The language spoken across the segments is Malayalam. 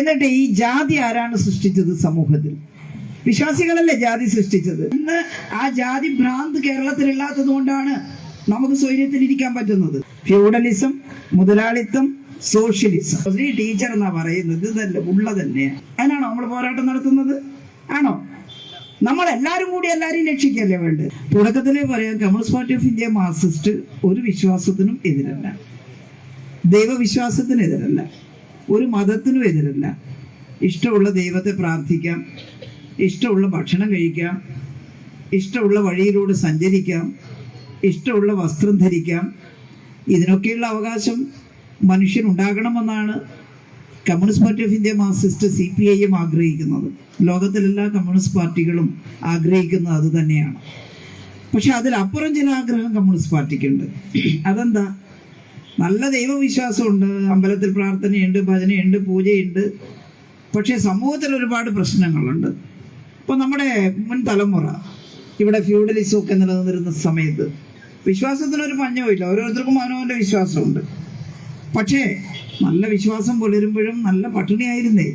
എന്നിട്ട് ഈ ജാതി ആരാണ് സൃഷ്ടിച്ചത്? സമൂഹത്തിൽ വിശ്വാസികളല്ലേ ജാതി സൃഷ്ടിച്ചത്. ഇന്ന് ആ ജാതി ഭ്രാന്ത് കേരളത്തിലില്ലാത്തത് കൊണ്ടാണ് നമുക്ക് സ്വൈര്യത്തിൽ ഇരിക്കാൻ പറ്റുന്നത്. ഫ്യൂഡലിസം, മുതലാളിത്തം, സോഷ്യലിസം. ഈ ടീച്ചർ എന്നാ പറയുന്നത് ഇതല്ല ഉള്ള തന്നെയാണ്. അതിനാണോ നമ്മൾ പോരാട്ടം നടത്തുന്നത്? ആണോ? നമ്മൾ എല്ലാവരും കൂടി എല്ലാവരെയും രക്ഷിക്കല്ലേ വേണ്ടത്. തുടക്കത്തിലേ പറയാം, communist party of India Marxist ഒരു വിശ്വാസത്തിനും എതിരല്ല, ദൈവവിശ്വാസത്തിന് എതിരല്ല, ഒരു മതത്തിനും എതിരല്ല. ഇഷ്ടമുള്ള ദൈവത്തെ പ്രാർത്ഥിക്കാം, ഇഷ്ടമുള്ള ഭക്ഷണം കഴിക്കാം, ഇഷ്ടമുള്ള വഴിയിലൂടെ സഞ്ചരിക്കാം, ഇഷ്ടമുള്ള വസ്ത്രം ധരിക്കാം. ഇതിനൊക്കെയുള്ള അവകാശം മനുഷ്യനുണ്ടാകണമെന്നാണ് communist party of India Marxist CPIM ആഗ്രഹിക്കുന്നത്. ലോകത്തിലെല്ലാ കമ്മ്യൂണിസ്റ്റ് പാർട്ടികളും ആഗ്രഹിക്കുന്നത് അത് തന്നെയാണ്. പക്ഷെ അതിലപ്പുറം ചില ആഗ്രഹം കമ്മ്യൂണിസ്റ്റ് പാർട്ടിക്കുണ്ട്. അതെന്താ? നല്ല ദൈവവിശ്വാസമുണ്ട്, അമ്പലത്തിൽ പ്രാർത്ഥനയുണ്ട്, ഭജനയുണ്ട്, പൂജയുണ്ട്. പക്ഷെ സമൂഹത്തിൽ ഒരുപാട് പ്രശ്നങ്ങളുണ്ട്. ഇപ്പോൾ നമ്മുടെ മുൻ തലമുറ ഇവിടെ ഫ്യൂഡലിസം ഒക്കെ നിലനിന്നിരുന്ന സമയത്ത് വിശ്വാസത്തിനൊരു പഞ്ഞമില്ല, ഓരോരുത്തർക്കും അവനവൻ്റെ വിശ്വാസമുണ്ട്. പക്ഷേ നല്ല വിശ്വാസം പുലരുമ്പോഴും നല്ല പട്ടിണിയായിരുന്നേ.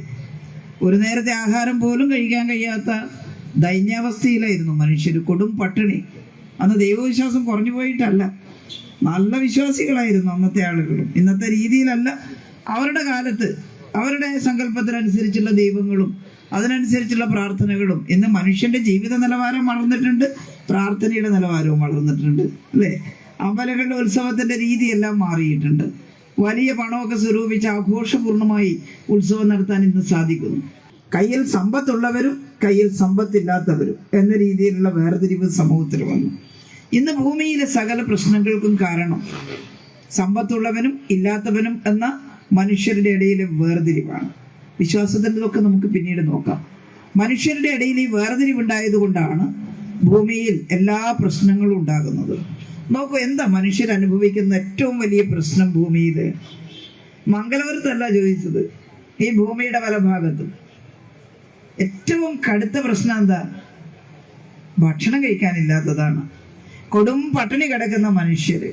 ഒരു നേരത്തെ ആഹാരം പോലും കഴിക്കാൻ കഴിയാത്ത ദൈന്യാവസ്ഥയിലായിരുന്നു മനുഷ്യർ, കൊടും പട്ടിണി. അന്ന് ദൈവവിശ്വാസം കുറഞ്ഞു പോയിട്ടല്ല, നല്ല വിശ്വാസികളായിരുന്നു അന്നത്തെ ആളുകളും. ഇന്നത്തെ രീതിയിലല്ല. അവരുടെ കാലത്ത് അവരുടെ സങ്കല്പത്തിനനുസരിച്ചുള്ള ദൈവങ്ങളും അതിനനുസരിച്ചുള്ള പ്രാർത്ഥനകളും. ഇന്ന് മനുഷ്യന്റെ ജീവിത നിലവാരം വളർന്നിട്ടുണ്ട്, പ്രാർത്ഥനയുടെ നിലവാരവും വളർന്നിട്ടുണ്ട്, അല്ലേ? അമ്പലങ്ങളുടെ ഉത്സവത്തിന്റെ രീതിയെല്ലാം മാറിയിട്ടുണ്ട്. വലിയ പണമൊക്കെ സ്വരൂപിച്ച് ആഘോഷപൂർണമായി ഉത്സവം നടത്താൻ ഇന്ന് സാധിക്കുന്നു. കയ്യിൽ സമ്പത്തുള്ളവരും കയ്യിൽ സമ്പത്തില്ലാത്തവരും എന്ന രീതിയിലുള്ള വേർതിരിവ് സമൂഹത്തിൽ വന്നു. ഇന്ന് ഭൂമിയിലെ സകല പ്രശ്നങ്ങൾക്കും കാരണം സമ്പത്തുള്ളവനും ഇല്ലാത്തവനും എന്ന മനുഷ്യരുടെ ഇടയിലെ വേർതിരിവാണ്. വിശ്വാസത്തിൻ്റെതൊക്കെ നമുക്ക് പിന്നീട് നോക്കാം. മനുഷ്യരുടെ ഇടയിൽ ഈ വേർതിരിവുണ്ടായത് കൊണ്ടാണ് ഭൂമിയിൽ എല്ലാ പ്രശ്നങ്ങളും ഉണ്ടാകുന്നത്. നോക്കൂ, എന്താ മനുഷ്യർ അനുഭവിക്കുന്ന ഏറ്റവും വലിയ പ്രശ്നം ഭൂമിയിൽ? മംഗലപുരത്തല്ല ചോദിച്ചത്, ഈ ഭൂമിയുടെ പല ഭാഗത്തും ഏറ്റവും കടുത്ത പ്രശ്നം എന്താ? ഭക്ഷണം കഴിക്കാനില്ലാത്തതാണ്. കൊടും പട്ടിണി കിടക്കുന്ന മനുഷ്യര്,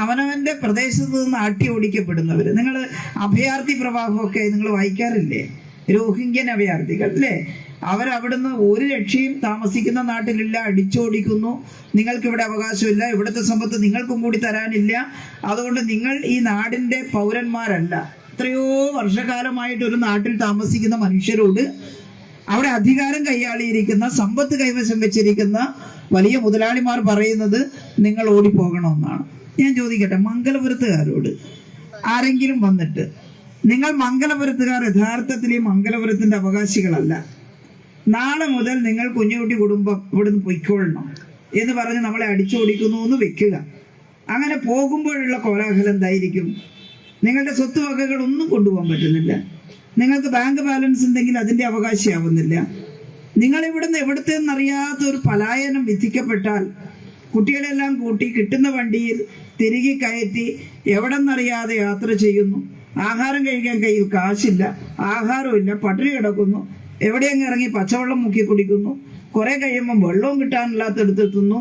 അവനവന്റെ പ്രദേശത്ത് നിന്ന് ആട്ടി ഓടിക്കപ്പെടുന്നവര്. നിങ്ങൾ അഭയാർത്ഥി പ്രവാഹമൊക്കെ നിങ്ങൾ വായിക്കാറില്ലേ? രോഹിംഗ്യൻ അഭയാർത്ഥികൾ അല്ലേ? അവരവിടുന്ന് ഒരു രക്ഷയും താമസിക്കുന്ന നാട്ടിലില്ല, അടിച്ചോടിക്കുന്നു. നിങ്ങൾക്കിവിടെ അവകാശമില്ല, ഇവിടുത്തെ സമ്പത്ത് നിങ്ങൾക്കും കൂടി തരാനില്ല, അതുകൊണ്ട് നിങ്ങൾ ഈ നാടിന്റെ പൗരന്മാരല്ല. എത്രയോ വർഷകാലമായിട്ട് ഒരു നാട്ടിൽ താമസിക്കുന്ന മനുഷ്യരോട് അവിടെ അധികാരം കൈയാളിയിരിക്കുന്ന, സമ്പത്ത് കൈവശം വെച്ചിരിക്കുന്ന വലിയ മുതലാളിമാർ പറയുന്നത് നിങ്ങൾ ഓടിപ്പോകണമെന്നാണ്. ഞാൻ ചോദിക്കട്ടെ, മംഗലപുരത്തുകാരോട് ആരെങ്കിലും വന്നിട്ട് നിങ്ങൾ മംഗലപുരത്തുകാർ യഥാർത്ഥത്തിൽ ഈ മംഗലപുരത്തിന്റെ അവകാശികളല്ല, നാളെ മുതൽ നിങ്ങൾ കുഞ്ഞുകുട്ടി കുടുംബം ഇവിടുന്ന് പൊയ്ക്കൊള്ളണം എന്ന് പറഞ്ഞ് നമ്മളെ അടിച്ചോടിക്കുന്നു എന്ന് വെക്കുക. അങ്ങനെ പോകുമ്പോഴുള്ള കോലാഹലം എന്തായിരിക്കും? നിങ്ങളുടെ സ്വത്ത് വകകൾ ഒന്നും കൊണ്ടുപോകാൻ പറ്റുന്നില്ല, നിങ്ങൾക്ക് ബാങ്ക് ബാലൻസ് ഉണ്ടെങ്കിൽ അതിന്റെ അവകാശിയാവുന്നില്ല. നിങ്ങൾ ഇവിടുന്ന് എവിടുത്തെന്നറിയാത്ത ഒരു പലായനം വിധിക്കപ്പെട്ടാൽ കുട്ടികളെല്ലാം കൂട്ടി കിട്ടുന്ന വണ്ടിയിൽ തിരികെ കയറ്റി എവിടെന്നറിയാതെ യാത്ര ചെയ്യുന്നു. ആഹാരം കഴിക്കാൻ കയ്യിൽ കാശില്ല, ആഹാരമില്ല, പട്ടിണി കിടക്കുന്നു. എവിടെയെങ്കിലും ഇറങ്ങി പച്ചവെള്ളം മുക്കി കുടിക്കുന്നു. കുറെ കഴിയുമ്പോൾ വെള്ളവും കിട്ടാനില്ലാത്തടുത്തെത്തുന്നു.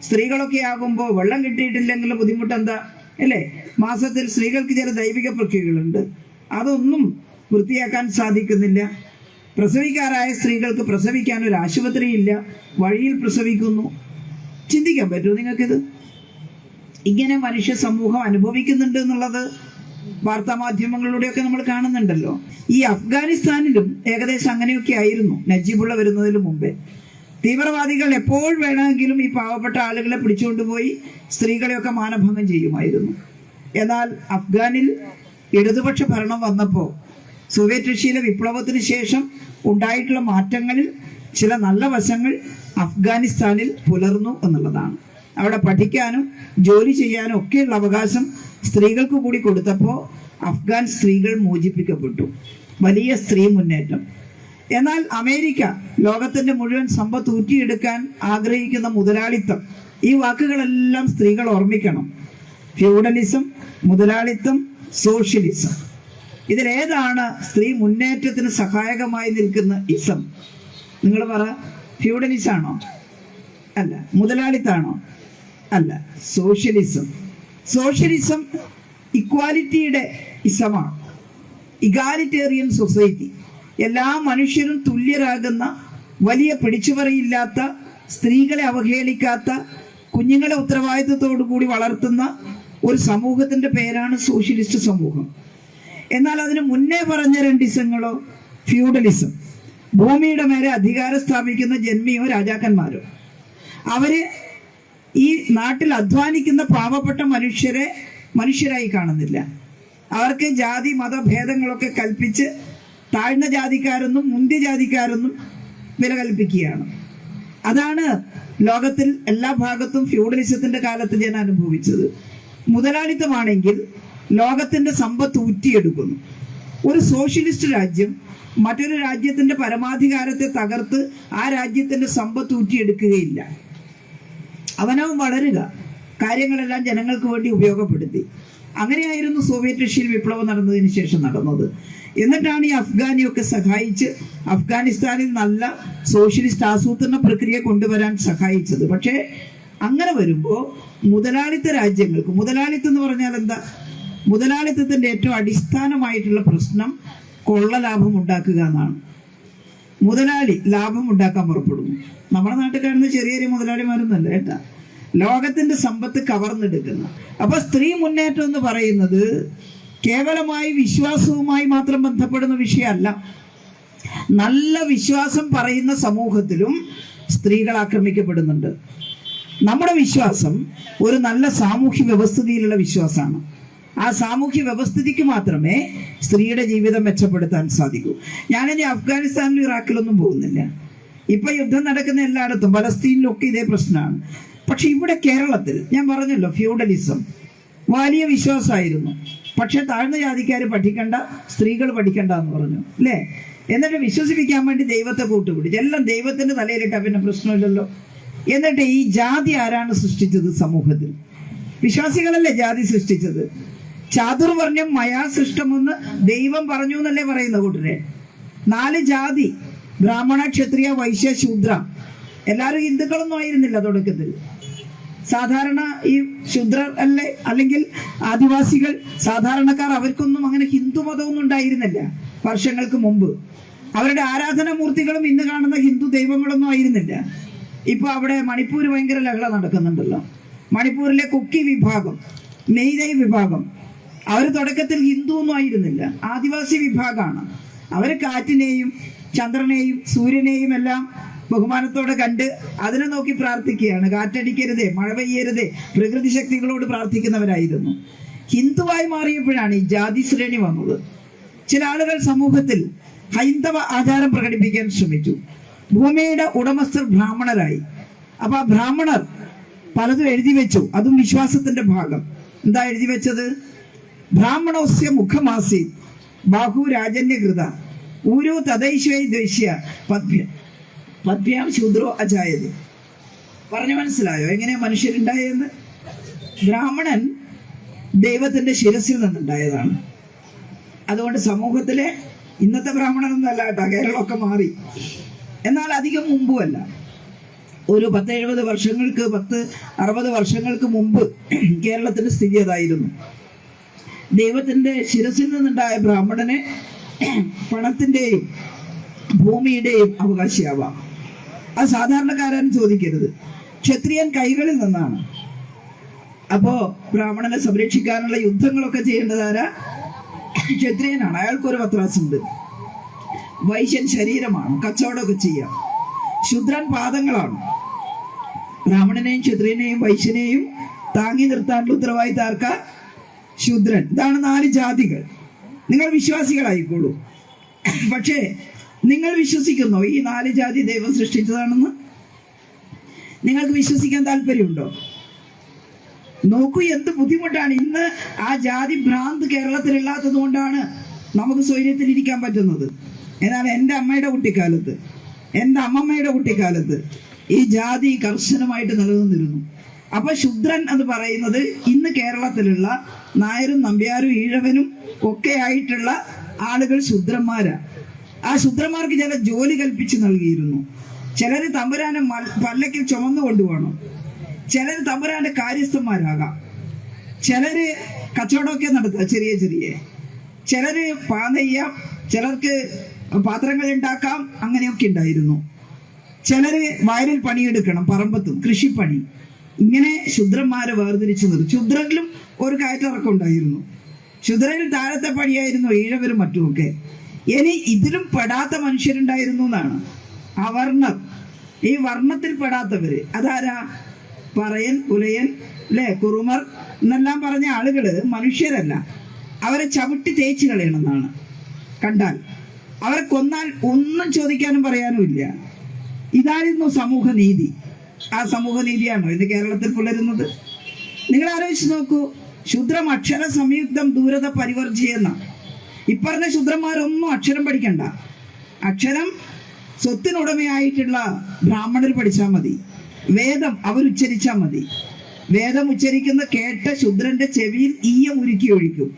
സ്ത്രീകളൊക്കെ ആകുമ്പോൾ വെള്ളം കിട്ടിയിട്ടില്ലെങ്കിൽ ബുദ്ധിമുട്ടെന്താ, അല്ലേ? മാസത്തിൽ സ്ത്രീകൾക്ക് ചില ദൈവിക പ്രക്രിയകളുണ്ട്, അതൊന്നും വൃത്തിയാക്കാൻ സാധിക്കുന്നില്ല. പ്രസവിക്കാറായ സ്ത്രീകൾക്ക് പ്രസവിക്കാൻ ഒരു ആശുപത്രി ഇല്ല, വഴിയിൽ പ്രസവിക്കുന്നു. ചിന്തിക്കാൻ പറ്റുമോ നിങ്ങൾക്കിത്? ഇങ്ങനെ മനുഷ്യ സമൂഹം അനുഭവിക്കുന്നുണ്ട് എന്നുള്ളത് വാർത്താമാധ്യമങ്ങളിലൂടെയൊക്കെ നമ്മൾ കാണുന്നുണ്ടല്ലോ. ഈ അഫ്ഗാനിസ്ഥാനിലും ഏകദേശം അങ്ങനെയൊക്കെ ആയിരുന്നു നജീബുള്ള വരുന്നതിന് മുമ്പേ. തീവ്രവാദികൾ എപ്പോൾ വേണമെങ്കിലും ഈ പാവപ്പെട്ട ആളുകളെ പിടിച്ചുകൊണ്ടുപോയി സ്ത്രീകളെയൊക്കെ മാനഭംഗം ചെയ്യുമായിരുന്നു. എന്നാൽ അഫ്ഗാനിൽ ഇടതുപക്ഷ ഭരണം വന്നപ്പോൾ സോവിയറ്റ് റഷ്യയിലെ വിപ്ലവത്തിന് ശേഷം ഉണ്ടായിട്ടുള്ള മാറ്റങ്ങളിൽ ചില നല്ല വശങ്ങൾ അഫ്ഗാനിസ്ഥാനിൽ പുലർന്നു എന്നുള്ളതാണ്. അവിടെ പഠിക്കാനും ജോലി ചെയ്യാനും ഒക്കെയുള്ള അവകാശം സ്ത്രീകൾക്ക് കൂടി കൊടുത്തപ്പോൾ അഫ്ഗാൻ സ്ത്രീകൾ മോചിപ്പിക്കപ്പെട്ടു. വലിയ സ്ത്രീ മുന്നേറ്റം. എന്നാൽ അമേരിക്ക ലോകത്തിന്റെ മുഴുവൻ സമ്പത്ത് ഊറ്റിയെടുക്കാൻ ആഗ്രഹിക്കുന്ന മുതലാളിത്തം, ഈ വാക്കുകളെല്ലാം സ്ത്രീകൾ ഓർമ്മിക്കണം. ഫ്യൂഡലിസം, മുതലാളിത്തം, സോഷ്യലിസം, ഇതിലേതാണ് സ്ത്രീ മുന്നേറ്റത്തിന് സഹായകമായി നിൽക്കുന്ന ഇസം? നിങ്ങൾ പറ. ഫ്യൂഡലിസം ആണോ? അല്ല. മുതലാളിത്താണോ? അല്ല. സോഷ്യലിസം. സോഷ്യലിസം ഇക്വാലിറ്റിയുടെ ഇസമാണ്. ഇഗാലിറ്റേറിയൻ സൊസൈറ്റി, എല്ലാ മനുഷ്യരും തുല്യരാകുന്ന, വലിയ പിടിച്ചുപറിയില്ലാത്ത, സ്ത്രീകളെ അവഹേളിക്കാത്ത, കുഞ്ഞുങ്ങളെ ഉത്തരവാദിത്വത്തോടു കൂടി വളർത്തുന്ന ഒരു സമൂഹത്തിന്റെ പേരാണ് സോഷ്യലിസ്റ്റ് സമൂഹം. എന്നാൽ അതിന് മുന്നേ പറഞ്ഞ രണ്ടിസങ്ങളോ ഫ്യൂഡലിസം, ഭൂമിയുടെ മേലെ അധികാരം സ്ഥാപിക്കുന്ന ജന്മിയോ രാജാക്കന്മാരോ. അവര് ഈ നാട്ടിൽ അധ്വാനിക്കുന്ന പാവപ്പെട്ട മനുഷ്യരെ മനുഷ്യരായി കാണുന്നില്ല. അവർക്ക് ജാതി മത ഭേദങ്ങളൊക്കെ കൽപ്പിച്ച് താഴ്ന്ന ജാതിക്കാരെന്നും മുന്തിയ ജാതിക്കാരെന്നും വില കൽപ്പിക്കുകയാണ്. അതാണ് ലോകത്തിൽ എല്ലാ ഭാഗത്തും ഫ്യൂഡലിസത്തിന്റെ കാലത്ത് ഞാൻ അനുഭവിച്ചത്. മുതലാളിത്തമാണെങ്കിൽ ലോകത്തിന്റെ സമ്പത്ത് ഊറ്റിയെടുക്കുന്നു. ഒരു സോഷ്യലിസ്റ്റ് രാജ്യം മറ്റൊരു രാജ്യത്തിന്റെ പരമാധികാരത്തെ തകർത്ത് ആ രാജ്യത്തിന്റെ സമ്പത്ത് ഊറ്റിയെടുക്കുകയില്ല. അവനവൻ വളരുക, കാര്യങ്ങളെല്ലാം ജനങ്ങൾക്ക് വേണ്ടി ഉപയോഗപ്പെടുത്തി. അങ്ങനെയായിരുന്നു സോവിയറ്റ് റഷ്യയിൽ വിപ്ലവം നടന്നതിന് ശേഷം നടന്നത്. എന്നിട്ടാണ് ഈ അഫ്ഗാനിയൊക്കെ സഹായിച്ച് അഫ്ഗാനിസ്ഥാനിൽ നല്ല സോഷ്യലിസ്റ്റ് ആസൂത്രണ പ്രക്രിയ കൊണ്ടുവരാൻ സഹായിച്ചത്. പക്ഷേ അങ്ങനെ വരുമ്പോൾ മുതലാളിത്ത രാജ്യങ്ങൾക്ക്, മുതലാളിത്തം എന്ന് പറഞ്ഞാൽ എന്താ? മുതലാളിത്തത്തിന്റെ ഏറ്റവും അടിസ്ഥാനമായിട്ടുള്ള പ്രശ്നം കൊള്ള ലാഭം ഉണ്ടാക്കുക എന്നാണ്. മുതലാളി ലാഭം ഉണ്ടാക്കാൻ പുറപ്പെടുന്നു. നമ്മുടെ നാട്ടിൽ കാണുന്ന ചെറിയ ചെറിയ മുതലാളിമാരൊന്നുമല്ല കേട്ടാ, ലോകത്തിന്റെ സമ്പത്ത് കവർന്നെടുക്കുന്ന. അപ്പൊ സ്ത്രീ മുന്നേറ്റം എന്ന് പറയുന്നത് കേവലമായി വിശ്വാസവുമായി മാത്രം ബന്ധപ്പെടുന്ന വിഷയമല്ല. നല്ല വിശ്വാസം പറയുന്ന സമൂഹത്തിലും സ്ത്രീകൾ ആക്രമിക്കപ്പെടുന്നുണ്ട്. നമ്മുടെ വിശ്വാസം ഒരു നല്ല സാമൂഹ്യ വ്യവസ്ഥിതിയിലുള്ള വിശ്വാസമാണ്. ആ സാമൂഹ്യ വ്യവസ്ഥിതിക്ക് മാത്രമേ സ്ത്രീയുടെ ജീവിതം മെച്ചപ്പെടുത്താൻ സാധിക്കൂ. ഞാനിനി അഫ്ഗാനിസ്ഥാനിലും ഇറാഖിലൊന്നും പോകുന്നില്ല. ഇപ്പൊ യുദ്ധം നടക്കുന്ന എല്ലായിടത്തും, പലസ്തീനിലൊക്കെ ഇതേ പ്രശ്നമാണ്. പക്ഷെ ഇവിടെ കേരളത്തിൽ ഞാൻ പറഞ്ഞല്ലോ, ഫ്യൂഡലിസം വലിയ വിശ്വാസമായിരുന്നു. പക്ഷെ താഴ്ന്ന ജാതിക്കാർ പഠിക്കണ്ട, സ്ത്രീകൾ പഠിക്കണ്ട എന്ന് പറഞ്ഞു അല്ലേ? എന്നിട്ട് വിശ്വസിപ്പിക്കാൻ വേണ്ടി ദൈവത്തെ കൂട്ടുപിടിച്ചു. എല്ലാം ദൈവത്തിന്റെ തലയിലിട്ട പിന്നെ പ്രശ്നമില്ലല്ലോ. എന്നിട്ട് ഈ ജാതി ആരാണ് സൃഷ്ടിച്ചത് സമൂഹത്തിൽ? വിശ്വാസികളല്ലേ ജാതി സൃഷ്ടിച്ചത്. ചാതുർവർണ്ണ്യം മയാ സൃഷ്ടമെന്ന് ദൈവം പറഞ്ഞു എന്നല്ലേ പറയുന്ന കൂട്ടരെ. 4 ജാതി, ബ്രാഹ്മണ, ക്ഷത്രിയ, വൈശ്യ, ശൂദ്ര. എല്ലാവരും ഹിന്ദുക്കളൊന്നും ആയിരുന്നില്ല തുടക്കത്തിൽ. സാധാരണ ഈ ശൂദ്രർ അല്ലേ, അല്ലെങ്കിൽ ആദിവാസികൾ, സാധാരണക്കാർ, അവർക്കൊന്നും അങ്ങനെ ഹിന്ദു മതമൊന്നും ഉണ്ടായിരുന്നില്ല വർഷങ്ങൾക്ക് മുമ്പ്. അവരുടെ ആരാധനാമൂർത്തികളും ഇന്ന് കാണുന്ന ഹിന്ദു ദൈവങ്ങളൊന്നും ആയിരുന്നില്ല. ഇപ്പൊ അവിടെ മണിപ്പൂർ ഭയങ്കര ലഹള നടക്കുന്നുണ്ടല്ലോ. മണിപ്പൂരിലെ കുക്കി വിഭാഗം, മെയ്തൈ വിഭാഗം, അവർ തുടക്കത്തിൽ ഹിന്ദു ഒന്നും ആയിരുന്നില്ല, ആദിവാസി വിഭാഗമാണ്. അവർ കാറ്റിനെയും ചന്ദ്രനെയും സൂര്യനെയും എല്ലാം ബഹുമാനത്തോടെ കണ്ട് അതിനെ നോക്കി പ്രാർത്ഥിക്കുകയാണ്. കാറ്റടിക്കരുതേ, മഴ പെയ്യരുതേ, പ്രകൃതി ശക്തികളോട് പ്രാർത്ഥിക്കുന്നവരായിരുന്നു. ഹിന്ദുവായി മാറിയപ്പോഴാണ് ഈ ജാതി ശ്രേണി വന്നത്. ചില ആളുകൾ സമൂഹത്തിൽ ഹൈന്ദവ ആചാരം പ്രകടിപ്പിക്കാൻ ശ്രമിച്ചു. ഭൂമിയുടെ ഉടമസ്ഥർ ബ്രാഹ്മണരായി. അപ്പൊ ആ ബ്രാഹ്മണർ പലതും എഴുതി വെച്ചു, അതും വിശ്വാസത്തിന്റെ ഭാഗം. എന്താ എഴുതി വെച്ചത്? ബ്രാഹ്മണോസ്യ മുഖമാസി ബാഹു രാജന്യകൃത ഊരു തദൈശ്വൈ ദ്വേഷ്യ പദ്ഭ്യാം ശൂദ്രോ അജായത്. പറഞ്ഞു മനസ്സിലായോ എങ്ങനെയാ മനുഷ്യരുണ്ടായെന്ന്? ബ്രാഹ്മണൻ ദൈവത്തിന്റെ ശിരസിൽ നിന്നുണ്ടായതാണ്. അതുകൊണ്ട് സമൂഹത്തിലെ ഇന്നത്തെ ബ്രാഹ്മണനൊന്നും അല്ല കേട്ടോ, കേരളമൊക്കെ മാറി. എന്നാൽ അധികം മുമ്പുമല്ല, ഒരു 10-70 വർഷങ്ങൾക്ക് 10-60 വർഷങ്ങൾക്ക് മുമ്പ് കേരളത്തിന്റെ സ്ഥിതി അതായിരുന്നു. ദൈവത്തിന്റെ ശിരസിൽ നിന്നുണ്ടായ ബ്രാഹ്മണനെ പണത്തിന്റെയും ഭൂമിയുടെയും അവകാശിയാവാം. അത് സാധാരണക്കാരൻ ചോദിക്കരുത്. ക്ഷത്രിയൻ കൈകളിൽ നിന്നാണ്. അപ്പോ ബ്രാഹ്മണനെ സംരക്ഷിക്കാനുള്ള യുദ്ധങ്ങളൊക്കെ ചെയ്യേണ്ടതാരാ? ക്ഷത്രിയനാണ്. അയാൾക്കൊരു പത്രാസുണ്ട്. വൈശ്യൻ ശരീരമാണ്, കച്ചവടമൊക്കെ ചെയ്യാം. ശൂദ്രൻ പാദങ്ങളാണ്. ബ്രാഹ്മണനെയും ക്ഷത്രിയനെയും വൈശ്യനെയും താങ്ങി നിർത്താനുള്ള ഉത്തരവാദിത്തം ആർക്കാ? ശൂദ്രൻ. ഇതാണ് 4 ജാതികൾ. നിങ്ങൾ വിശ്വാസികളായിക്കോളൂ. പക്ഷേ നിങ്ങൾ വിശ്വസിക്കുന്നോ ഈ 4 ജാതി ദൈവം സൃഷ്ടിച്ചതാണെന്ന്? നിങ്ങൾക്ക് വിശ്വസിക്കാൻ താല്പര്യമുണ്ടോ? നോക്കൂ, എന്ത് ബുദ്ധിമുട്ടാണ്. ഇന്ന് ആ ജാതി ഭ്രാന്ത് കേരളത്തിലില്ലാത്തത് കൊണ്ടാണ് നമുക്ക് സ്വൈര്യത്തിൽ ഇരിക്കാൻ പറ്റുന്നത്. എന്നാൽ എൻ്റെ അമ്മയുടെ കുട്ടിക്കാലത്ത്, എൻ്റെ അമ്മമ്മയുടെ കുട്ടിക്കാലത്ത് ഈ ജാതി കർശനമായിട്ട് നിലനിന്നിരുന്നു. അപ്പൊ ശൂദ്രൻ എന്ന് പറയുന്നത് ഇന്ന് കേരളത്തിലുള്ള നായരും നമ്പ്യാരും ഈഴവനും ഒക്കെ ആയിട്ടുള്ള ആളുകൾ ശൂദ്രന്മാരാ. ആ ശൂദ്രന്മാർക്ക് ചില ജോലി കൽപ്പിച്ച് നൽകിയിരുന്നു. ചിലര് തമ്പുരാനെ പല്ലക്കിൽ ചുമന്നു കൊണ്ടുപോകണം, ചിലര് തമ്പുരാന്റെ കാര്യസ്ഥന്മാരാകാം, ചിലര് കച്ചവടമൊക്കെ നടത്തുക ചെറിയ ചെറിയ. ചിലര് പാനെയ്യാം, ചിലർക്ക് പാത്രങ്ങൾ ഉണ്ടാക്കാം, അങ്ങനെയൊക്കെ ഉണ്ടായിരുന്നു. ചിലര് വയലിൽ പണിയെടുക്കണം, പറമ്പത്തും കൃഷിപ്പണി. ഇങ്ങനെ ശൂദ്രന്മാരെ വേർതിരിച്ചു നിർത്തി. ശൂദ്രനിലും ഒരു കയറ്റിറക്കം ഉണ്ടായിരുന്നു. ശൂദ്രനിൽ താഴത്തെ പണിയായിരുന്നു ഈഴവരും മറ്റുമൊക്കെ. ഇനി ഇതിലും പെടാത്ത മനുഷ്യരുണ്ടായിരുന്നു എന്നാണ്. അവർണർ, ഈ വർണ്ണത്തിൽ പെടാത്തവര് അതാരാ? പറയൻ, പുലയൻ, അല്ലെ, കുറുമർ എന്നെല്ലാം പറഞ്ഞ ആളുകള് മനുഷ്യരല്ല. അവരെ ചവിട്ടി തേച്ച് കളയണമെന്നാണ്. കണ്ടാൽ അവരെ കൊന്നാൽ ഒന്നും ചോദിക്കാനും പറയാനും ഇല്ല. ഇതായിരുന്നു സമൂഹ നീതി. ആ സമൂഹ നീതിയാണോ ഇന്ന് കേരളത്തിൽ പുലരുന്നത്? നിങ്ങൾ ആലോചിച്ച് നോക്കൂ. ശൂദ്രം അക്ഷര സംയുക്തം ദൂരത പരിവർജിയെന്ന. ഇപ്പറഞ്ഞ ശൂദ്രന്മാരൊന്നും അക്ഷരം പഠിക്കണ്ട. അക്ഷരം സ്വത്തിനുടമയായിട്ടുള്ള ബ്രാഹ്മണർ പഠിച്ചാൽ മതി. വേദം അവരുച്ചരിച്ചാൽ മതി. വേദം ഉച്ചരിക്കുന്ന കേട്ട ശൂദ്രന്റെ ചെവിയിൽ ഈയം ഉരുക്കി ഒഴിക്കും.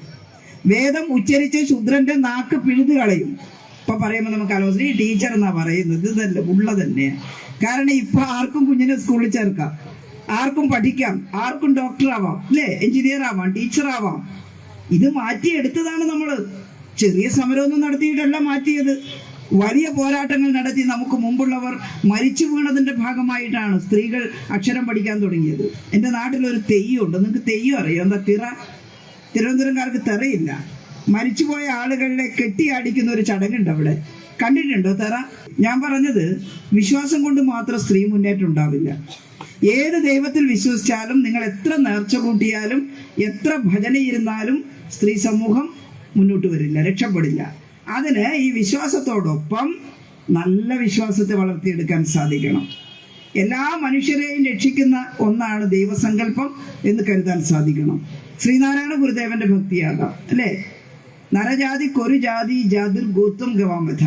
വേദം ഉച്ചരിച്ച് ശൂദ്രന്റെ നാക്ക് പിഴുതു കളയും. ഇപ്പൊ പറയുമ്പോൾ നമുക്ക് ആലോചന, ഈ ടീച്ചർ എന്നാ പറയുന്നത് ഇതല്ല, ഉള്ള തന്നെയാണ്. കാരണം ഇപ്പൊ ആർക്കും കുഞ്ഞിനെ സ്കൂളിൽ ചേർക്കാം, ആർക്കും പഠിക്കാം, ആർക്കും ഡോക്ടർ ആവാം, അല്ലെ, എഞ്ചിനീയർ ആവാം, ടീച്ചർ ആവാം. ഇത് മാറ്റിയെടുത്തതാണ് നമ്മള്. ചെറിയ സമരമൊന്നും നടത്തിയിട്ടല്ല മാറ്റിയത്. വലിയ പോരാട്ടങ്ങൾ നടത്തി നമുക്ക് മുമ്പുള്ളവർ മരിച്ചു വീണതിന്റെ ഭാഗമായിട്ടാണ് സ്ത്രീകൾ അക്ഷരം പഠിക്കാൻ തുടങ്ങിയത്. എൻ്റെ നാട്ടിലൊരു തെയ്യമുണ്ട്. നിങ്ങൾക്ക് തെയ്യം അറിയാം? എന്താ തിറ? തിരുവനന്തപുരംകാർക്ക് തിറയില്ല. മരിച്ചുപോയ ആളുകളെ കെട്ടിയാടിക്കുന്ന ഒരു ചടങ്ങുണ്ട് അവിടെ. കണ്ടിട്ടുണ്ടോ തിറ? ഞാൻ പറഞ്ഞത്, വിശ്വാസം കൊണ്ട് മാത്രം സ്ത്രീ മുന്നേറ്റം ഉണ്ടാവില്ല. ഏത് ദൈവത്തിൽ വിശ്വസിച്ചാലും, നിങ്ങൾ എത്ര നേർച്ച കൂട്ടിയാലും, എത്ര ഭജനയിരുന്നാലും സ്ത്രീ സമൂഹം മുന്നോട്ട് വരില്ല, രക്ഷപ്പെടില്ല. അതിന് ഈ വിശ്വാസത്തോടൊപ്പം നല്ല വിശ്വാസത്തെ വളർത്തിയെടുക്കാൻ സാധിക്കണം. എല്ലാ മനുഷ്യരെയും രക്ഷിക്കുന്ന ഒന്നാണ് ദൈവസങ്കല്പം എന്ന് കരുതാൻ സാധിക്കണം. ശ്രീനാരായണ ഗുരുദേവന്റെ ഭക്തിയാകാം, അല്ലേ? നരജാതിക്കൊരു ജാതി ജാതിർ ഗോത്വം ഗവാമഥ.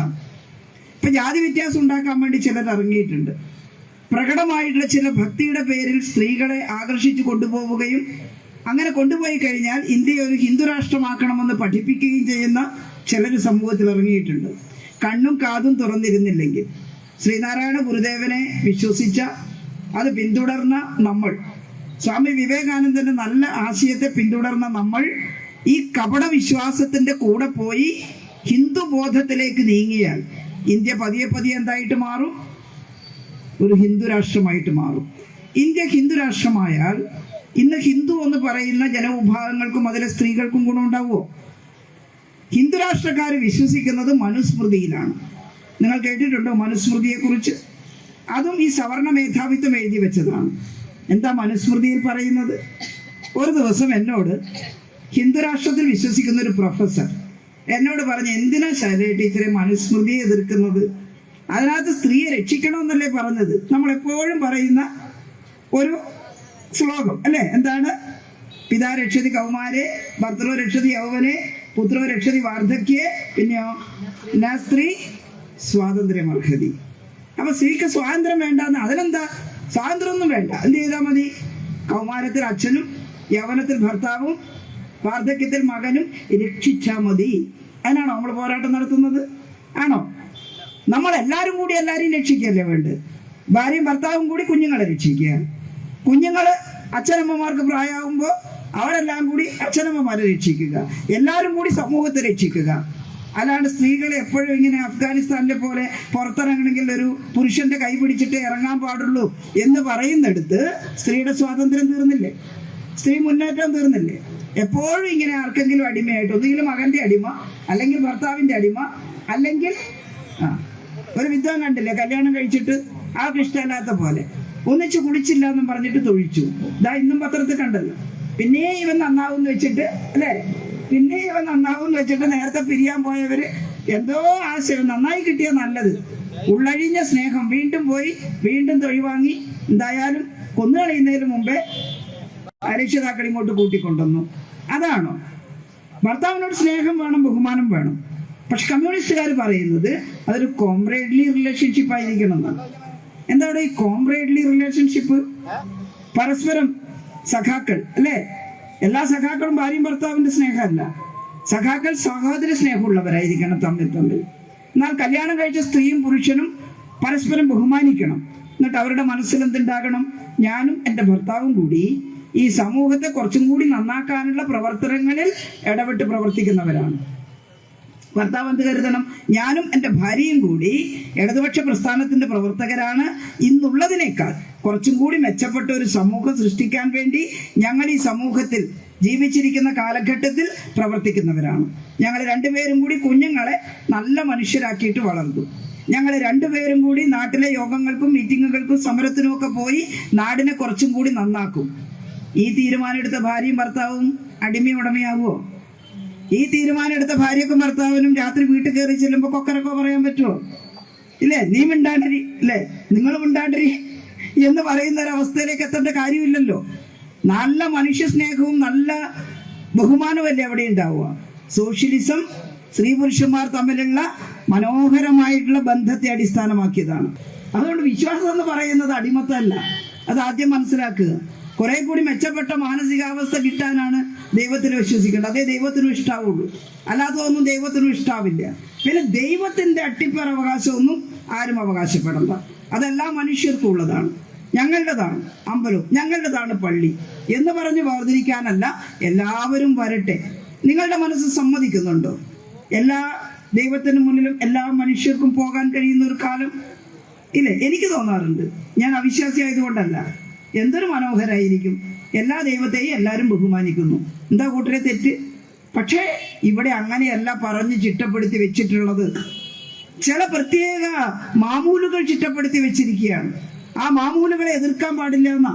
ഇപ്പൊ ജാതി വ്യത്യാസം ഉണ്ടാക്കാൻ വേണ്ടി ചിലർ ഇറങ്ങിയിട്ടുണ്ട്. പ്രകടമായിട്ടുള്ള ചില ഭക്തിയുടെ പേരിൽ സ്ത്രീകളെ ആകർഷിച്ചു കൊണ്ടുപോവുകയും അങ്ങനെ കൊണ്ടുപോയി കഴിഞ്ഞാൽ ഇന്ത്യയെ ഒരു ഹിന്ദു രാഷ്ട്രമാക്കണമെന്ന് പഠിപ്പിക്കുകയും ചെയ്യുന്ന ചിലർ സമൂഹത്തിൽ ഇറങ്ങിയിട്ടുണ്ട്. കണ്ണും കാതും തുറന്നിരുന്നില്ലെങ്കിൽ ശ്രീനാരായണ ഗുരുദേവനെ വിശ്വസിച്ച, അത് പിന്തുടർന്ന നമ്മൾ, സ്വാമി വിവേകാനന്ദന്റെ നല്ല ആശയത്തെ പിന്തുടർന്ന നമ്മൾ ഈ കപട വിശ്വാസത്തിന്റെ കൂടെ പോയി ഹിന്ദു ബോധത്തിലേക്ക് നീങ്ങിയാൽ ഇന്ത്യ പതിയെ പതിയെ എന്തായിട്ട് മാറും? ഒരു ഹിന്ദു രാഷ്ട്രമായിട്ട് മാറും. ഇന്ത്യ ഹിന്ദു രാഷ്ട്രമായാൽ ഇന്ന് ഹിന്ദു എന്ന് പറയുന്ന ജനവിഭാഗങ്ങൾക്കും അതിലെ സ്ത്രീകൾക്കും ഗുണമുണ്ടാവുമോ? ഹിന്ദു രാഷ്ട്രക്കാർ വിശ്വസിക്കുന്നത് മനുസ്മൃതിയിലാണ്. നിങ്ങൾ കേട്ടിട്ടുണ്ടോ മനുസ്മൃതിയെ കുറിച്ച്? അതും ഈ സവർണ മേധാവിത്വം എഴുതി വെച്ചതാണ്. എന്താ മനുസ്മൃതിയിൽ പറയുന്നത്? ഒരു ദിവസം എന്നോട് ഹിന്ദു രാഷ്ട്രത്തിൽ വിശ്വസിക്കുന്ന ഒരു പ്രൊഫസർ എന്നോട് പറഞ്ഞു, എന്തിനാ ശൈലജ ടീച്ചറെ മനുസ്മൃതിയെ എതിർക്കുന്നത്? അതിനകത്ത് സ്ത്രീയെ രക്ഷിക്കണമെന്നല്ലേ പറഞ്ഞത്? നമ്മൾ എപ്പോഴും പറയുന്ന ഒരു ശ്ലോകം അല്ലേ? എന്താണ്? പിതാ രക്ഷതി കൗമാരെ, ഭർത്തൃ രക്ഷതി യൗവനെ, പുത്രോ രക്ഷതി വാർദ്ധക്യെ, പിന്നെയോ നാ സ്ത്രീ സ്വാതന്ത്ര്യം അർഹതി. അപ്പൊ സ്ത്രീക്ക് സ്വാതന്ത്ര്യം വേണ്ടെന്ന്. അതിനെന്താ? സ്വാതന്ത്ര്യമൊന്നും വേണ്ട. എന്ത് ചെയ്താൽ മതി? കൗമാരത്തിൽ അച്ഛനും, യൗവനത്തിൽ ഭർത്താവും, വാർദ്ധക്യത്തിൽ മകനും രക്ഷിച്ചാൽ മതി. അതിനാണോ നമ്മൾ പോരാട്ടം നടത്തുന്നത്? ആണോ? നമ്മൾ എല്ലാവരും കൂടി എല്ലാവരെയും രക്ഷിക്കുകയല്ലേ വേണ്ടത്? ഭാര്യയും ഭർത്താവും കൂടി കുഞ്ഞുങ്ങളെ രക്ഷിക്കുക. കുഞ്ഞുങ്ങള് അച്ഛനമ്മമാർക്ക് പ്രായമാകുമ്പോൾ അവരെല്ലാം കൂടി അച്ഛനമ്മമാരെ രക്ഷിക്കുക. എല്ലാവരും കൂടി സമൂഹത്തെ രക്ഷിക്കുക. അല്ലാണ്ട് സ്ത്രീകളെ എപ്പോഴും ഇങ്ങനെ അഫ്ഗാനിസ്ഥാനിലെ പോലെ പുറത്തിറങ്ങണമെങ്കിൽ ഒരു പുരുഷന്റെ കൈ പിടിച്ചിട്ട് ഇറങ്ങാൻ പാടുള്ളൂ എന്ന് പറയുന്നിടത്ത് സ്ത്രീയുടെ സ്വാതന്ത്ര്യം തീർന്നില്ലേ? സ്ത്രീ മുന്നേറ്റം തീർന്നില്ലേ? എപ്പോഴും ഇങ്ങനെ ആർക്കെങ്കിലും അടിമയായിട്ട്, ഒന്നുകിലും മകന്റെ അടിമ, അല്ലെങ്കിൽ ഭർത്താവിന്റെ അടിമ, അല്ലെങ്കിൽ ഒരു വിദ്വാൻ കണ്ടില്ലേ, കല്യാണം കഴിച്ചിട്ട് ആൾക്ക് ഇഷ്ടമല്ലാത്ത പോലെ ഒന്നിച്ച് കുളിച്ചില്ല എന്നും പറഞ്ഞിട്ട് തൊഴിച്ചു. ഇതാ ഇന്നും പത്രത്തിൽ കണ്ടല്ലോ. പിന്നെ ഇവൻ നന്നാവും എന്ന് വെച്ചിട്ട്, അല്ലേ, പിന്നെ ഇവൻ നന്നാവും എന്ന് വെച്ചിട്ട് നേരത്തെ പിരിയാൻ പോയവര് എന്തോ ആശയം, നന്നായി കിട്ടിയ നല്ലത്, ഉള്ളഴിഞ്ഞ സ്നേഹം വീണ്ടും പോയി വീണ്ടും തൊഴിവാങ്ങി, എന്തായാലും കൊന്നുകളയുന്നതിന് മുമ്പേ രക്ഷിതാക്കൾ ഇങ്ങോട്ട് കൂട്ടിക്കൊണ്ടുവന്നു. അതാണോ? ഭർത്താവിനോട് സ്നേഹം വേണം, ബഹുമാനം വേണം. പക്ഷെ കമ്മ്യൂണിസ്റ്റുകാർ പറയുന്നത് അതൊരു കോംറേഡ്ലി റിലേഷൻഷിപ്പ് ആയിരിക്കണം എന്നാണ്. എന്താണ് ഈ കോംറേഡ്ലി റിലേഷൻഷിപ്പ്? പരസ്പരം സഖാക്കൾ, അല്ലേ? എല്ലാ സഖാക്കളും ഭാര്യയും ഭർത്താവിന്റെ സ്നേഹമല്ല. സഖാക്കൾ സഹോദര സ്നേഹമുള്ളവരായിരിക്കണം തമ്മിൽ തമ്മിൽ. എന്നാൽ കല്യാണം കഴിച്ച സ്ത്രീയും പുരുഷനും പരസ്പരം ബഹുമാനിക്കണം. എന്നിട്ട് അവരുടെ മനസ്സിൽ എന്തുണ്ടാകണം? ഞാനും എൻ്റെ ഭർത്താവും കൂടി ഈ സമൂഹത്തെ കുറച്ചും കൂടി നന്നാക്കാനുള്ള പ്രവർത്തനങ്ങളിൽ ഇടപെട്ട് പ്രവർത്തിക്കുന്നവരാണ്. ഭർത്താവ് എന്ത് കരുതണം? ഞാനും എൻ്റെ ഭാര്യയും കൂടി ഇടതുപക്ഷ പ്രസ്ഥാനത്തിന്റെ പ്രവർത്തകരാണ്. ഇന്നുള്ളതിനേക്കാൾ കുറച്ചും കൂടി മെച്ചപ്പെട്ട ഒരു സമൂഹം സൃഷ്ടിക്കാൻ വേണ്ടി ഞങ്ങൾ ഈ സമൂഹത്തിൽ ജീവിച്ചിരിക്കുന്ന കാലഘട്ടത്തിൽ പ്രവർത്തിക്കുന്നവരാണ്. ഞങ്ങൾ രണ്ടുപേരും കൂടി കുഞ്ഞുങ്ങളെ നല്ല മനുഷ്യരാക്കിയിട്ട് വളർന്നു. ഞങ്ങൾ രണ്ടുപേരും കൂടി നാട്ടിലെ യോഗങ്ങൾക്കും മീറ്റിങ്ങുകൾക്കും സമരത്തിനും ഒക്കെ പോയി നാടിനെ കുറച്ചും കൂടി നന്നാക്കും. ഈ തീരുമാനമെടുത്ത ഭാര്യയും ഭർത്താവും അടിമയും ഉടമയാകുമോ? ഈ തീരുമാനമെടുത്ത ഭാര്യക്കും ഭർത്താവിനും രാത്രി വീട്ടിൽ കയറി ചെല്ലുമ്പോൾ കൊക്കരക്കോ പറയാൻ പറ്റുമോ? ഇല്ലേ? നീ മിണ്ടാണ്ടിരി, അല്ലേ, നിങ്ങൾ മിണ്ടാണ്ടിരി എന്ന് പറയുന്ന ഒരവസ്ഥയിലേക്ക് എത്തേണ്ട കാര്യമില്ലല്ലോ. നല്ല മനുഷ്യ സ്നേഹവും നല്ല ബഹുമാനവും അവിടെ ഉണ്ടാവുക. സോഷ്യലിസം സ്ത്രീ പുരുഷന്മാർ തമ്മിലുള്ള മനോഹരമായിട്ടുള്ള ബന്ധത്തെ അടിസ്ഥാനമാക്കിയതാണ്. അതുകൊണ്ട് വിശ്വാസം എന്ന് പറയുന്നത് അടിമത്തല്ല. അത് ആദ്യം മനസ്സിലാക്കുക. കുറെ കൂടി മെച്ചപ്പെട്ട മാനസികാവസ്ഥ കിട്ടാനാണ് ദൈവത്തിൽ വിശ്വസിക്കേണ്ടത്. അതേ ദൈവത്തിനും ഇഷ്ടാവുള്ളൂ, അല്ലാതെ ഒന്നും ദൈവത്തിനും ഇഷ്ടാവില്ല. പിന്നെ ദൈവത്തിന്റെ അട്ടിപ്പറ അവകാശമൊന്നും ആരും അവകാശപ്പെടണ്ട. അതെല്ലാം മനുഷ്യർക്കും ഉള്ളതാണ്. ഞങ്ങളുടേതാണ് അമ്പലവും, ഞങ്ങളുടേതാണ് പള്ളി എന്ന് പറഞ്ഞ് വേർതിരിക്കാനല്ല. എല്ലാവരും വരട്ടെ. നിങ്ങളുടെ മനസ്സ് സമ്മതിക്കുന്നുണ്ടോ? എല്ലാ ദൈവത്തിന് മുന്നിലും എല്ലാ മനുഷ്യർക്കും പോകാൻ കഴിയുന്ന ഒരു കാലം ഇല്ലേ? എനിക്ക് തോന്നാറുണ്ട്. ഞാൻ അവിശ്വാസിയായതുകൊണ്ടല്ല. എന്തൊരു മനോഹരായിരിക്കും. എല്ലാ ദൈവത്തെയും എല്ലാവരും ബഹുമാനിക്കുന്നു. എന്താ കൂട്ടരെ തെറ്റ്? പക്ഷേ ഇവിടെ അങ്ങനെയല്ല പറഞ്ഞ് ചിട്ടപ്പെടുത്തി വെച്ചിട്ടുള്ളത്. ചില പ്രത്യേക മാമൂലുകൾ ചിട്ടപ്പെടുത്തി വെച്ചിരിക്കുകയാണ്. ആ മാമൂലുകളെ എതിർക്കാൻ പാടില്ല എന്നാ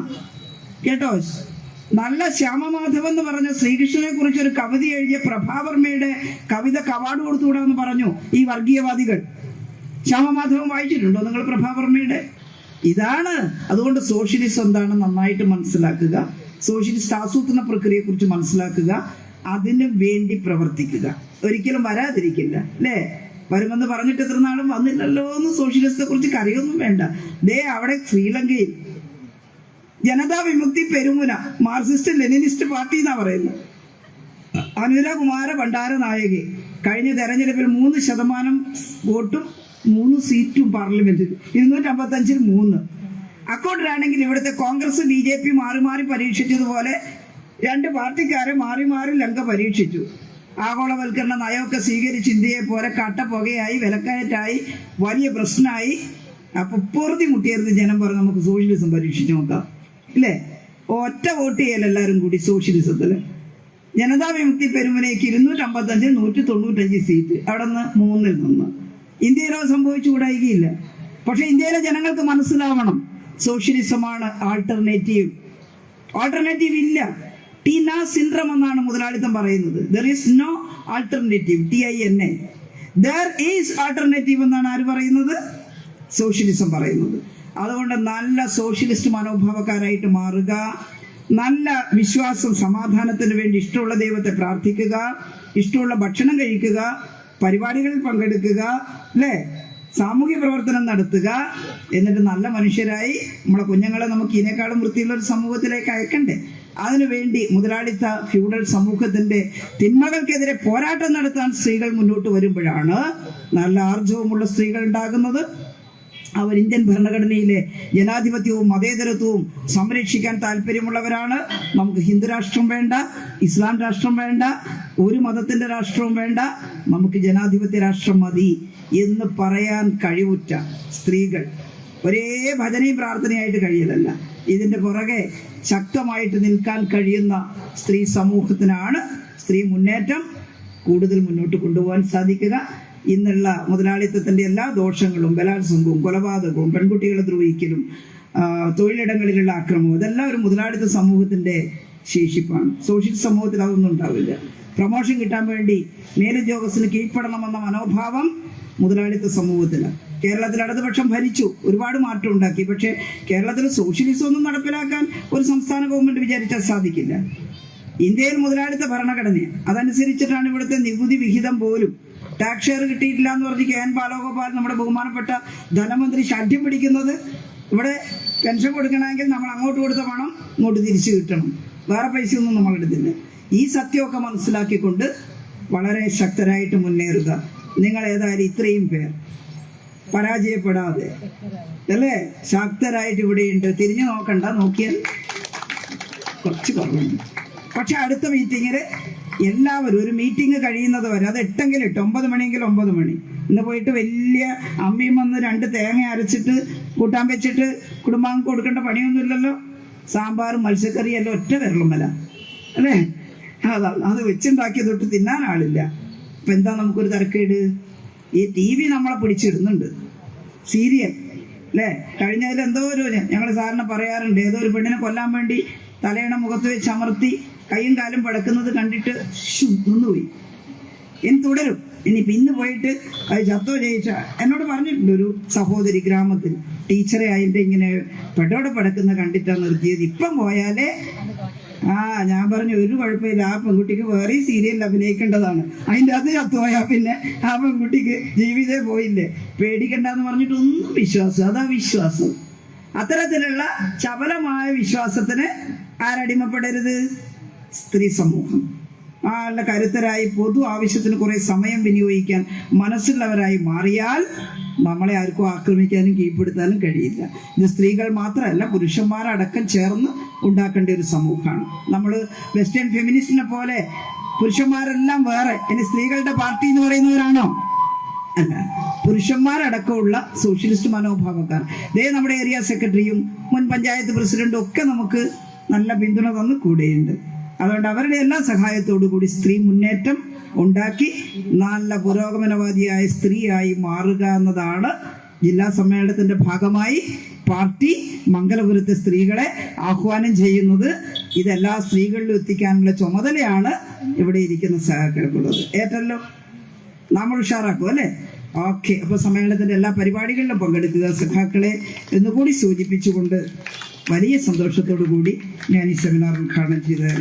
കേട്ടോ. നല്ല ശ്യാമമാധവൻ എന്ന് പറഞ്ഞ ശ്രീകൃഷ്ണനെ കുറിച്ച് ഒരു കവിത എഴുതിയ പ്രഭാവർമ്മയുടെ കവിത അവാർഡ് കൊടുത്തുകൂടാന്ന് പറഞ്ഞു ഈ വർഗീയവാദികൾ. ശ്യാമമാധവൻ വായിച്ചിട്ടുണ്ടോ നിങ്ങൾ പ്രഭാവർമ്മയുടെ? ഇതാണ്. അതുകൊണ്ട് സോഷ്യലിസം എന്താണ് നന്നായിട്ട് മനസ്സിലാക്കുക. സോഷ്യലിസ്റ്റ് ആസൂത്രണ പ്രക്രിയയെ കുറിച്ച് മനസ്സിലാക്കുക. അതിന് വേണ്ടി പ്രവർത്തിക്കുക. ഒരിക്കലും വരാതിരിക്കില്ല, അല്ലേ? വരുമെന്ന് പറഞ്ഞിട്ട് എത്ര നാളും വന്നില്ലല്ലോ എന്ന് സോഷ്യലിസ്റ്റെ കുറിച്ച് കറിയൊന്നും വേണ്ട. അവിടെ ശ്രീലങ്കയിൽ ജനതാ വിമുക്തി പെരുമുന മാർക്സിസ്റ്റ് ലെനിനിസ്റ്റ് പാർട്ടി എന്നാ പറയുന്നത്. അനുരകുമാര ഭണ്ഡാരനായകെ കഴിഞ്ഞ തെരഞ്ഞെടുപ്പിൽ 3% വോട്ടും 3 സീറ്റും പാർലമെന്റിൽ 255-ൽ 3. അക്കൗണ്ടിലാണെങ്കിൽ ഇവിടുത്തെ കോൺഗ്രസ് BJP മാറി മാറി പരീക്ഷിച്ചതുപോലെ 2 പാർട്ടിക്കാരെ മാറി മാറി ലങ്ക പരീക്ഷിച്ചു. ആഗോളവൽക്കരണ നയമൊക്കെ സ്വീകരിച്ച് ഇന്ത്യയെ പോലെ കട്ടപ്പുകയായി, വിലക്കയറ്റായി, വലിയ പ്രശ്നമായി. അപ്പൊ പൊറുതി മുട്ടിയായിരുന്നു ജനം പറഞ്ഞു നമുക്ക് സോഷ്യലിസം പരീക്ഷിച്ചു നോക്കാം, ഇല്ലേ? ഒറ്റ വോട്ട് ചെയ്യൽ എല്ലാവരും കൂടി സോഷ്യലിസത്തില്. ജനതാ വിമുക്തി പെരുമുനയ്ക്ക് 255-ൽ 195 സീറ്റ്, അവിടെ നിന്ന് 3-ൽ നിന്ന്. ഇന്ത്യയിലോ സംഭവിച്ചുകൂടായികയില്ല. പക്ഷെ ഇന്ത്യയിലെ ജനങ്ങൾക്ക് മനസ്സിലാവണം, സോഷ്യലിസമാണ് ആൾട്ടർനേറ്റീവ്. ആൾട്ടർനേറ്റീവ് ഇല്ല. ടീന സിൻഡ്രം എന്നാണ് മുതലാളിത്തം പറയുന്നത്. There is no alternative. TINA. There is alternative എന്നാണ് ആര് പറയുന്നത്? സോഷ്യലിസം പറയുന്നത്. അതുകൊണ്ട് നല്ല സോഷ്യലിസ്റ്റ് മനോഭാവക്കാരായിട്ട് മാറുക. നല്ല വിശ്വാസം, സമാധാനത്തിന് വേണ്ടി ഇഷ്ടമുള്ള ദൈവത്തെ പ്രാർത്ഥിക്കുക, ഇഷ്ടമുള്ള ഭക്ഷണം കഴിക്കുക, പരിപാടികളിൽ പങ്കെടുക്കുക, അല്ലേ? സാമൂഹ്യ പ്രവർത്തനം നടത്തുക. എന്നിട്ട് നല്ല മനുഷ്യരായി നമ്മളെ കുഞ്ഞുങ്ങളെ നമുക്ക് ഇതിനേക്കാളും വൃത്തിയുള്ള ഒരു സമൂഹത്തിലേക്ക് അയക്കണ്ടേ? അതിനുവേണ്ടി മുതലാളിത്ത ഫ്യൂഡൽ സമൂഹത്തിന്റെ തിന്മകൾക്കെതിരെ പോരാട്ടം നടത്താൻ സ്ത്രീകൾ മുന്നോട്ട് വരുമ്പോഴാണ് നല്ല ആർജവമുള്ള സ്ത്രീകൾ ഉണ്ടാകുന്നത്. അവർ ഇന്ത്യൻ ഭരണഘടനയിലെ ജനാധിപത്യവും മതേതരത്വവും സംരക്ഷിക്കാൻ താല്പര്യമുള്ളവരാണ്. നമുക്ക് ഹിന്ദു രാഷ്ട്രം വേണ്ട, ഇസ്ലാം രാഷ്ട്രം വേണ്ട, ഒരു മതത്തിന്റെ രാഷ്ട്രവും വേണ്ട, നമുക്ക് ജനാധിപത്യ രാഷ്ട്രം മതി എന്ന് പറയാൻ കഴിവുറ്റ സ്ത്രീകൾ. ഒരേ ഭജനയും പ്രാർത്ഥനയായിട്ട് കഴിയലല്ല, ഇതിന്റെ പുറകെ ശക്തമായിട്ട് നിൽക്കാൻ കഴിയുന്ന സ്ത്രീ സമൂഹത്തിനാണ് സ്ത്രീ മുന്നേറ്റം കൂടുതൽ മുന്നോട്ട് കൊണ്ടുപോകാൻ സാധിക്കുക. ഇന്നുള്ള മുതലാളിത്തത്തിന്റെ എല്ലാ ദോഷങ്ങളും, ബലാത്സംഗവും, കൊലപാതകവും, പെൺകുട്ടികളെ ദ്രോഹിക്കലും, തൊഴിലിടങ്ങളിലുള്ള ആക്രമണവും, ഇതെല്ലാം ഒരു മുതലാളിത്ത സമൂഹത്തിന്റെ ശേഷിപ്പാണ്. സോഷ്യലിസ്റ്റ് സമൂഹത്തിൽ അതൊന്നും ഉണ്ടാവില്ല. പ്രൊമോഷൻ കിട്ടാൻ വേണ്ടി മേലുദ്യോഗസ്ഥന് കീഴ്പ്പെടണമെന്ന മനോഭാവം മുതലാളിത്ത സമൂഹത്തിന്. കേരളത്തിൽ ഇടതുപക്ഷം ഭരിച്ചു, ഒരുപാട് മാറ്റം ഉണ്ടാക്കി. പക്ഷേ കേരളത്തിൽ സോഷ്യലിസം ഒന്നും നടപ്പിലാക്കാൻ ഒരു സംസ്ഥാന ഗവൺമെന്റ് വിചാരിച്ചാൽ സാധിക്കില്ല. ഇന്ത്യയിൽ മുതലാളിത്ത ഭരണഘടന, അതനുസരിച്ചിട്ടാണ് ഇവിടുത്തെ നികുതി വിഹിതം പോലും. ടാക്സ് ഷെയർ കിട്ടിയിട്ടില്ല എന്ന് പറഞ്ഞ് KN ബാലഗോപാൽ നമ്മുടെ ബഹുമാനപ്പെട്ട ധനമന്ത്രി ശാഠ്യം പിടിക്കുന്നത്. ഇവിടെ പെൻഷൻ കൊടുക്കണമെങ്കിൽ നമ്മൾ അങ്ങോട്ട് കൊടുത്ത പണം ഇങ്ങോട്ട് തിരിച്ചു കിട്ടണം, വേറെ പൈസയൊന്നും നമ്മൾ എടുത്തില്ല. ഈ സത്യമൊക്കെ മനസ്സിലാക്കിക്കൊണ്ട് വളരെ ശക്തരായിട്ട് മുന്നേറുക. നിങ്ങൾ ഏതായാലും ഇത്രയും പേർ പരാജയപ്പെടാതെ, അല്ലേ, ശക്തരായിട്ട് ഇവിടെയുണ്ട്. തിരിഞ്ഞു നോക്കണ്ട, നോക്കിയാൽ കുറച്ച് കുറവുണ്ട്. പക്ഷെ അടുത്ത മീറ്റിങ്ങിൽ എല്ലാവരും ഒരു മീറ്റിംഗ് കഴിയുന്നത് വരെ, അത് 8 9 മണിയെങ്കിൽ 9 മണി. ഇന്ന് പോയിട്ട് വലിയ അമ്മിയും വന്ന് 2 തേങ്ങ അരച്ചിട്ട് കൂട്ടാൻ വെച്ചിട്ട് കുടുംബാംഗം കൊടുക്കേണ്ട പണിയൊന്നുമില്ലല്ലോ. സാമ്പാറും മത്സ്യക്കറിയും എല്ലാം ഒറ്റ വിരളുമല്ല അല്ലേ? അത് വെച്ചുണ്ടാക്കിയത് തൊട്ട് തിന്നാൻ ആളില്ല. അപ്പം എന്താ നമുക്കൊരു തരക്കേട്? ഈ TV നമ്മളെ പിടിച്ചിടുന്നുണ്ട്. സീരിയൽ അല്ലേ? കഴിഞ്ഞതിൽ എന്തോ ഒരു, ഞങ്ങൾ സാറിന് പറയാറുണ്ട്, ഏതോ ഒരു പെണ്ണിനെ കൊല്ലാൻ വേണ്ടി തലയണ മുഖത്ത് വെച്ച് അമർത്തി കൈയും കാലും പടക്കുന്നത് കണ്ടിട്ട് നിന്നുപോയി. ഇനി തുടരും. ഇനിയിപ്പോൾ ഇന്ന് പോയിട്ട് അത് ചത്തോ ജയിച്ച എന്നോട് പറഞ്ഞിട്ടുണ്ട് ഒരു സഹോദരി, ഗ്രാമത്തിൽ ടീച്ചറെ അതിൻ്റെ ഇങ്ങനെ പെടോടെ പടക്കുന്ന കണ്ടിട്ടാണ് നിർത്തിയത്. ഇപ്പം പോയാലേ ഞാൻ പറഞ്ഞു ഒരു കുഴപ്പമില്ല, ആ പെൺകുട്ടിക്ക് വേറെ സീരിയലിൽ അഭിനയിക്കേണ്ടതാണ്, അതിൻ്റെ അത് ചത്തുപോയാൽ പിന്നെ ആ പെൺകുട്ടിക്ക് ജീവിതേ പോയില്ലേ, പേടിക്കണ്ടെന്ന് പറഞ്ഞിട്ടൊന്നും വിശ്വാസം. അതാ വിശ്വാസം. അത്തരത്തിലുള്ള ചപലമായ വിശ്വാസത്തിന് ആരടിമപ്പെടരുത്? സ്ത്രീ സമൂഹം. ആളുടെ കരുത്തരായി പൊതു ആവശ്യത്തിന് കുറെ സമയം വിനിയോഗിക്കാൻ മനസ്സുള്ളവരായി മാറിയാൽ നമ്മളെ ആർക്കും ആക്രമിക്കാനും കീഴ്പ്പെടുത്താനും കഴിയില്ല. ഇത് സ്ത്രീകൾ മാത്രമല്ല, പുരുഷന്മാരടക്കം ചേർന്ന് ഉണ്ടാക്കേണ്ട ഒരു സമൂഹമാണ്. നമ്മൾ വെസ്റ്റേൺ ഫെമിനിസ്റ്റിനെ പോലെ പുരുഷന്മാരെല്ലാം വേറെ, ഇനി സ്ത്രീകളുടെ പാർട്ടി എന്ന് പറയുന്നവരാണോ? അല്ല, പുരുഷന്മാരടക്കമുള്ള സോഷ്യലിസ്റ്റ് മനോഭാവക്കാർ. ഇതേ നമ്മുടെ ഏരിയ സെക്രട്ടറിയും മുൻ പഞ്ചായത്ത് പ്രസിഡന്റും ഒക്കെ നമുക്ക് നല്ല പിന്തുണ തന്ന് കൂടെയുണ്ട്. അതുകൊണ്ട് അവരുടെ എല്ലാ സഹായത്തോടു കൂടി സ്ത്രീ മുന്നേറ്റം ഉണ്ടാക്കി നല്ല പുരോഗമനവാദിയായ സ്ത്രീയായി മാറുക എന്നതാണ് ജില്ലാ സമ്മേളനത്തിന്റെ ഭാഗമായി പാർട്ടി മംഗലപുരത്തെ സ്ത്രീകളെ ആഹ്വാനം ചെയ്യുന്നത്. ഇതെല്ലാ സ്ത്രീകളിലും എത്തിക്കാനുള്ള ചുമതലയാണ് ഇവിടെ ഇരിക്കുന്ന സഹാക്കൾക്കുള്ളത്. ഏറ്റല്ലോ നമ്മൾ ഉഷാറാക്കും അല്ലേ? ഓക്കെ. അപ്പോൾ സമ്മേളനത്തിന്റെ എല്ലാ പരിപാടികളിലും പങ്കെടുക്കുക സഖാക്കളെ എന്നുകൂടി സൂചിപ്പിച്ചുകൊണ്ട് വലിയ സന്തോഷത്തോടു കൂടി ഞാൻ ഈ സെമിനാർ ഉദ്ഘാടനം ചെയ്തത്